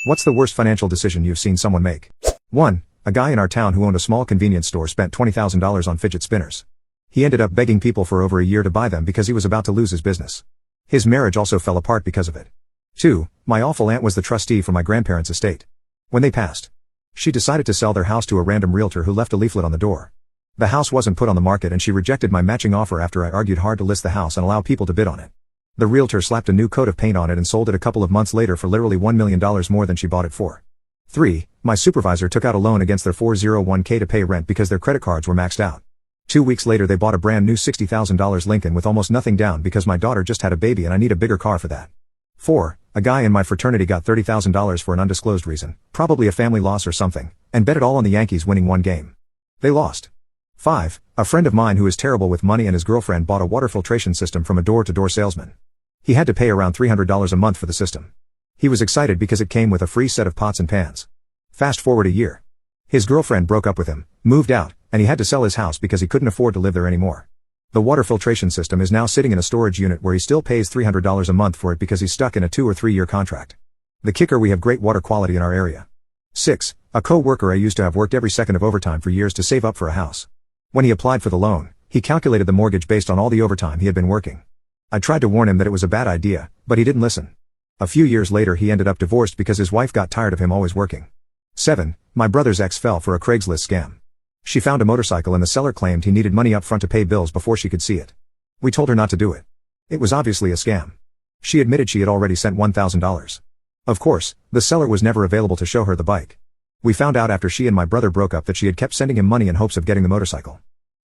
What's the worst financial decision you've seen someone make? 1. A guy in our town who owned a small convenience store spent $20,000 on fidget spinners. He ended up begging people for over a year to buy them because he was about to lose his business. His marriage also fell apart because of it. 2. My awful aunt was the trustee for my grandparents' estate. When they passed, she decided to sell their house to a random realtor who left a leaflet on the door. The house wasn't put on the market and she rejected my matching offer after I argued hard to list the house and allow people to bid on it. The realtor slapped a new coat of paint on it and sold it a couple of months later for literally $1 million more than she bought it for. 3. My supervisor took out a loan against their 401k to pay rent because their credit cards were maxed out. 2 weeks later they bought a brand new $60,000 Lincoln with almost nothing down because my daughter just had a baby and I need a bigger car for that. 4. A guy in my fraternity got $30,000 for an undisclosed reason, probably a family loss or something, and bet it all on the Yankees winning one game. They lost. 5. A friend of mine who is terrible with money and his girlfriend bought a water filtration system from a door-to-door salesman. He had to pay around $300 a month for the system. He was excited because it came with a free set of pots and pans. Fast forward a year. His girlfriend broke up with him, moved out, and he had to sell his house because he couldn't afford to live there anymore. The water filtration system is now sitting in a storage unit where he still pays $300 a month for it because he's stuck in a 2 or 3 year contract. The kicker: we have great water quality in our area. 6. A co-worker I used to have worked every second of overtime for years to save up for a house. When he applied for the loan, he calculated the mortgage based on all the overtime he had been working. I tried to warn him that it was a bad idea, but he didn't listen. A few years later he ended up divorced because his wife got tired of him always working. 7. My brother's ex fell for a Craigslist scam. She found a motorcycle and the seller claimed he needed money up front to pay bills before she could see it. We told her not to do it. It was obviously a scam. She admitted she had already sent $1,000. Of course, the seller was never available to show her the bike. We found out after she and my brother broke up that she had kept sending him money in hopes of getting the motorcycle.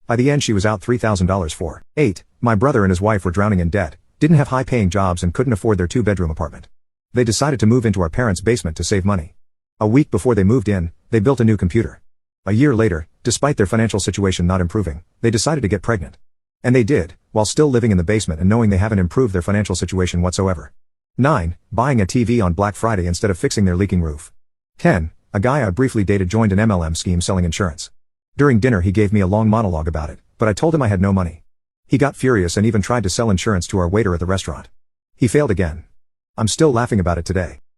By the end she was out $3,000 for. 8. My brother and his wife were drowning in debt, didn't have high-paying jobs and couldn't afford their 2-bedroom apartment. They decided to move into our parents' basement to save money. A week before they moved in, they built a new computer. A year later, despite their financial situation not improving, they decided to get pregnant. And they did, while still living in the basement and knowing they haven't improved their financial situation whatsoever. 9. Buying a TV on Black Friday instead of fixing their leaking roof. 10. A guy I briefly dated joined an MLM scheme selling insurance. During dinner he gave me a long monologue about it, but I told him I had no money. He got furious and even tried to sell insurance to our waiter at the restaurant. He failed again. I'm still laughing about it today.